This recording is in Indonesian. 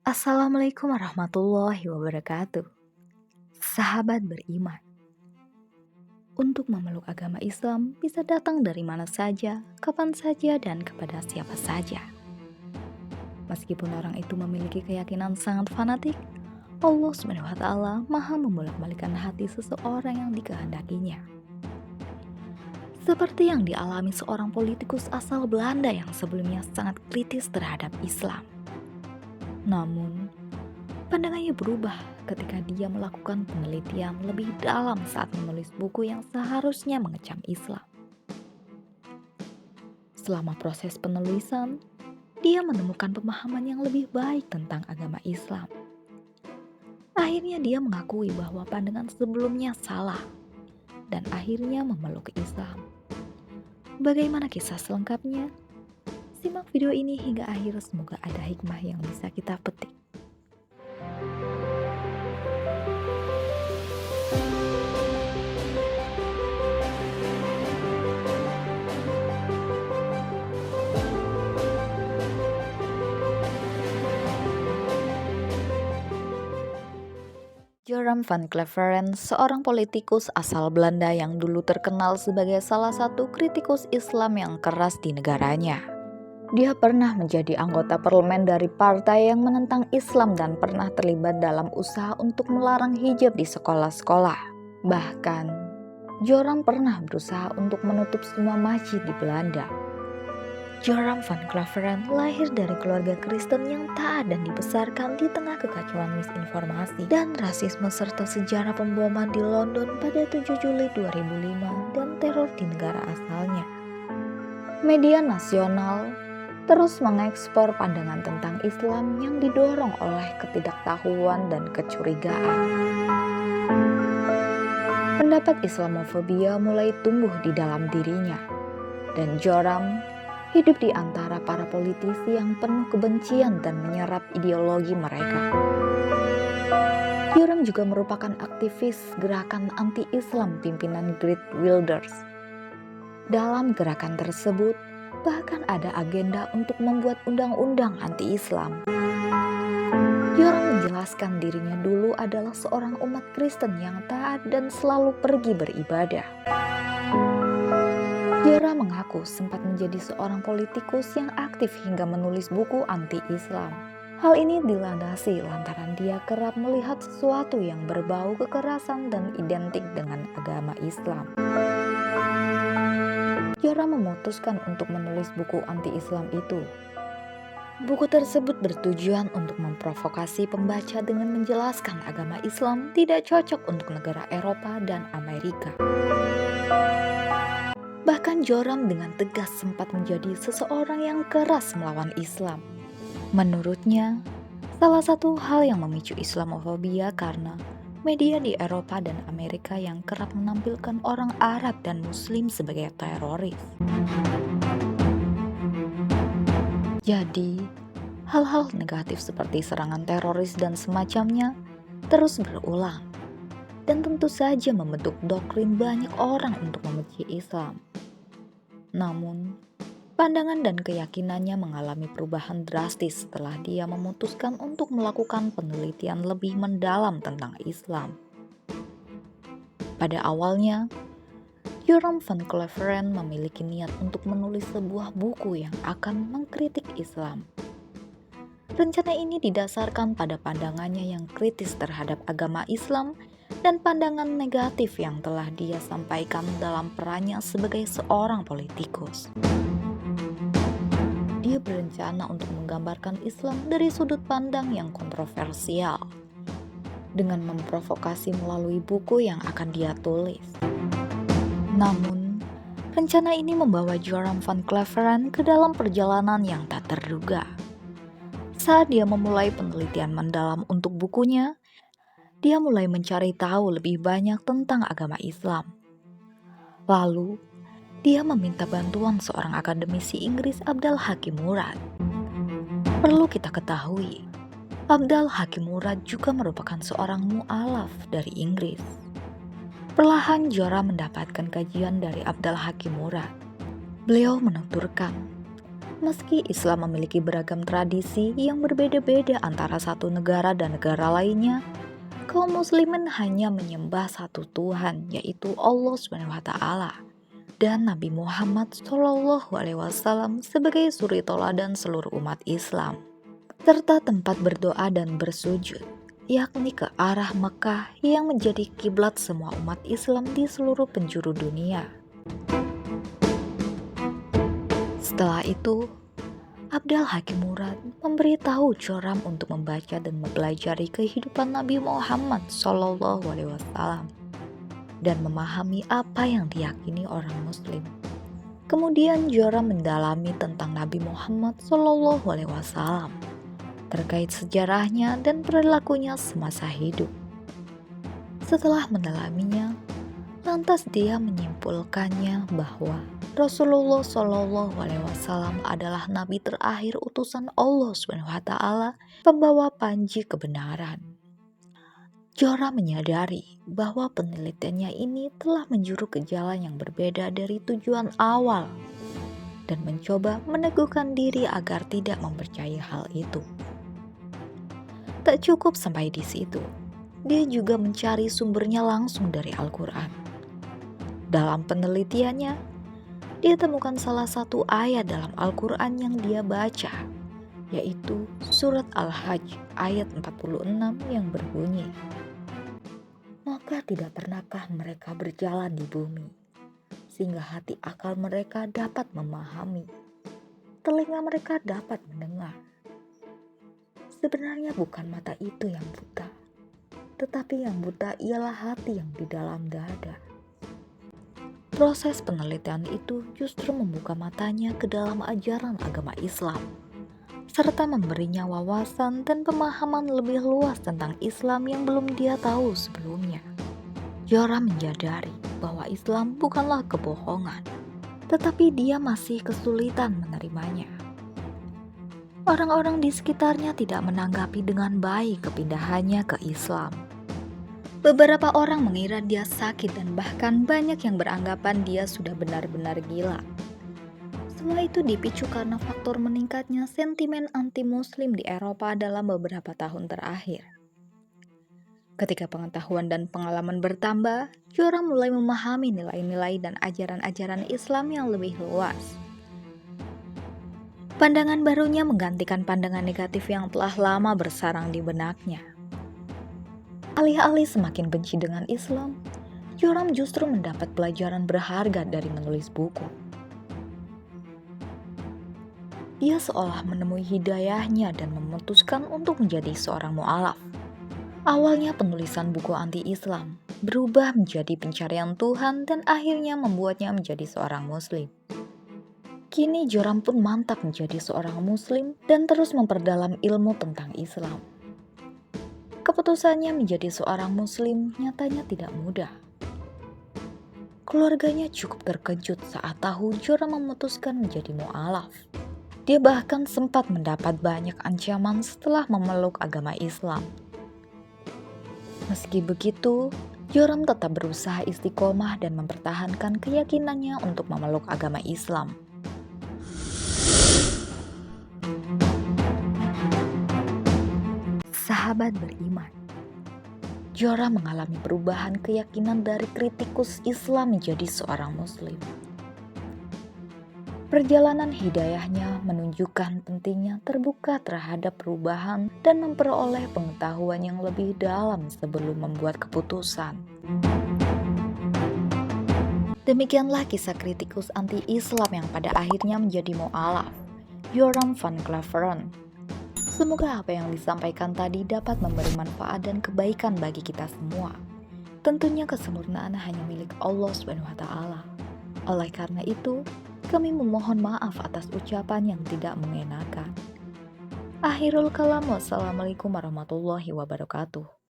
Assalamualaikum warahmatullahi wabarakatuh. Sahabat beriman, untuk memeluk agama Islam bisa datang dari mana saja, kapan saja, dan kepada siapa saja. Meskipun orang itu memiliki keyakinan sangat fanatik, Allah SWT maha membolak-balikan hati seseorang yang dikehendakinya. Seperti yang dialami seorang politikus asal Belanda yang sebelumnya sangat kritis terhadap Islam. Namun, pandangannya berubah ketika dia melakukan penelitian lebih dalam saat menulis buku yang seharusnya mengecam Islam. Selama proses penulisan, dia menemukan pemahaman yang lebih baik tentang agama Islam. Akhirnya dia mengakui bahwa pandangan sebelumnya salah dan akhirnya memeluk Islam. Bagaimana kisah selengkapnya? Simak video ini hingga akhir, semoga ada hikmah yang bisa kita petik. Joram van Cleveren, seorang politikus asal Belanda yang dulu terkenal sebagai salah satu kritikus Islam yang keras di negaranya. Dia pernah menjadi anggota parlemen dari partai yang menentang Islam dan pernah terlibat dalam usaha untuk melarang hijab di sekolah-sekolah. Bahkan, Joram pernah berusaha untuk menutup semua masjid di Belanda. Joram van Cleveren lahir dari keluarga Kristen yang taat dan dibesarkan di tengah kekacauan misinformasi dan rasisme serta sejarah pemboman di London pada 7 Juli 2005 dan teror di negara asalnya. Media nasional terus mengekspor pandangan tentang Islam yang didorong oleh ketidaktahuan dan kecurigaan. Pendapat Islamofobia mulai tumbuh di dalam dirinya, dan Joram hidup di antara para politisi yang penuh kebencian dan menyerap ideologi mereka. Joram juga merupakan aktivis gerakan anti-Islam pimpinan Geert Wilders. Dalam gerakan tersebut, bahkan ada agenda untuk membuat undang-undang anti-Islam. Joram menjelaskan dirinya dulu adalah seorang umat Kristen yang taat dan selalu pergi beribadah. Joram mengaku sempat menjadi seorang politikus yang aktif hingga menulis buku anti-Islam. Hal ini dilandasi lantaran dia kerap melihat sesuatu yang berbau kekerasan dan identik dengan agama Islam. Joram memutuskan untuk menulis buku anti-Islam itu. Buku tersebut bertujuan untuk memprovokasi pembaca dengan menjelaskan agama Islam tidak cocok untuk negara Eropa dan Amerika. Bahkan Joram dengan tegas sempat menjadi seseorang yang keras melawan Islam. Menurutnya, salah satu hal yang memicu Islamofobia karena media di Eropa dan Amerika yang kerap menampilkan orang Arab dan Muslim sebagai teroris. Jadi, hal-hal negatif seperti serangan teroris dan semacamnya terus berulang. Dan tentu saja membentuk doktrin banyak orang untuk membenci Islam. Namun, pandangan dan keyakinannya mengalami perubahan drastis setelah dia memutuskan untuk melakukan penelitian lebih mendalam tentang Islam. Pada awalnya, Joram van Cleveren memiliki niat untuk menulis sebuah buku yang akan mengkritik Islam. Rencana ini didasarkan pada pandangannya yang kritis terhadap agama Islam dan pandangan negatif yang telah dia sampaikan dalam perannya sebagai seorang politikus. Dia berencana untuk menggambarkan Islam dari sudut pandang yang kontroversial, dengan memprovokasi melalui buku yang akan dia tulis. Namun, rencana ini membawa Joram van Cleveren ke dalam perjalanan yang tak terduga. Saat dia memulai penelitian mendalam untuk bukunya, dia mulai mencari tahu lebih banyak tentang agama Islam. Lalu, dia meminta bantuan seorang akademisi Inggris, Abdal Hakim Murad. Perlu kita ketahui, Abdal Hakim Murad juga merupakan seorang mu'alaf dari Inggris. Perlahan Joram mendapatkan kajian dari Abdal Hakim Murad. Beliau menuturkan Meski Islam memiliki beragam tradisi yang berbeda-beda antara satu negara dan negara lainnya, kaum muslimin hanya menyembah satu Tuhan, yaitu Allah SWT dan Nabi Muhammad SAW sebagai suri toladan seluruh umat Islam, serta tempat berdoa dan bersujud, yakni ke arah Mekah yang menjadi kiblat semua umat Islam di seluruh penjuru dunia. Setelah itu, Abdal Hakim Murad memberitahu Joram untuk membaca dan mempelajari kehidupan Nabi Muhammad SAW dan memahami apa yang diyakini orang Muslim. Kemudian Joram mendalami tentang Nabi Muhammad SAW terkait sejarahnya dan perilakunya semasa hidup. Setelah mendalaminya, lantas dia menyimpulkannya bahwa Rasulullah SAW adalah nabi terakhir utusan Allah SWT, pembawa panji kebenaran. Joram menyadari bahwa penelitiannya ini telah menjuru ke jalan yang berbeda dari tujuan awal dan mencoba meneguhkan diri agar tidak mempercayai hal itu. Tak cukup sampai di situ, dia juga mencari sumbernya langsung dari Al-Quran. Dalam penelitiannya, dia temukan salah satu ayat dalam Al-Quran yang dia baca, yaitu surat Al-Hajj ayat 46 yang berbunyi, "Maka tidak pernahkah mereka berjalan di bumi, sehingga hati akal mereka dapat memahami, telinga mereka dapat mendengar. Sebenarnya bukan mata itu yang buta, tetapi yang buta ialah hati yang di dalam dada." Proses penelitian itu justru membuka matanya ke dalam ajaran agama Islam, serta memberinya wawasan dan pemahaman lebih luas tentang Islam yang belum dia tahu sebelumnya. Joram menyadari bahwa Islam bukanlah kebohongan, tetapi dia masih kesulitan menerimanya. Orang-orang di sekitarnya tidak menanggapi dengan baik kepindahannya ke Islam. Beberapa orang mengira dia sakit dan bahkan banyak yang beranggapan dia sudah benar-benar gila. Semua itu dipicu karena faktor meningkatnya sentimen anti-muslim di Eropa dalam beberapa tahun terakhir. Ketika pengetahuan dan pengalaman bertambah, Joram mulai memahami nilai-nilai dan ajaran-ajaran Islam yang lebih luas. Pandangan barunya menggantikan pandangan negatif yang telah lama bersarang di benaknya. Alih-alih semakin benci dengan Islam, Joram justru mendapat pelajaran berharga dari menulis buku. Dia seolah menemui hidayahnya dan memutuskan untuk menjadi seorang mu'alaf. Awalnya penulisan buku anti-Islam berubah menjadi pencarian Tuhan dan akhirnya membuatnya menjadi seorang muslim. Kini Joram pun mantap menjadi seorang muslim dan terus memperdalam ilmu tentang Islam. Keputusannya menjadi seorang muslim nyatanya tidak mudah. Keluarganya cukup terkejut saat tahu Joram memutuskan menjadi mu'alaf. Dia bahkan sempat mendapat banyak ancaman setelah memeluk agama Islam. Meski begitu, Joram tetap berusaha istiqomah dan mempertahankan keyakinannya untuk memeluk agama Islam. Sahabat beriman, Joram mengalami perubahan keyakinan dari kritikus Islam menjadi seorang muslim. Perjalanan hidayahnya menunjukkan pentingnya terbuka terhadap perubahan dan memperoleh pengetahuan yang lebih dalam sebelum membuat keputusan. Demikianlah kisah kritikus anti-Islam yang pada akhirnya menjadi mu'alaf, Joram van Klaveren. Semoga apa yang disampaikan tadi dapat memberi manfaat dan kebaikan bagi kita semua. Tentunya kesempurnaan hanya milik Allah SWT. Oleh karena itu, kami memohon maaf atas ucapan yang tidak mengenakan. Akhirul kalam, wassalamualaikum warahmatullahi wabarakatuh.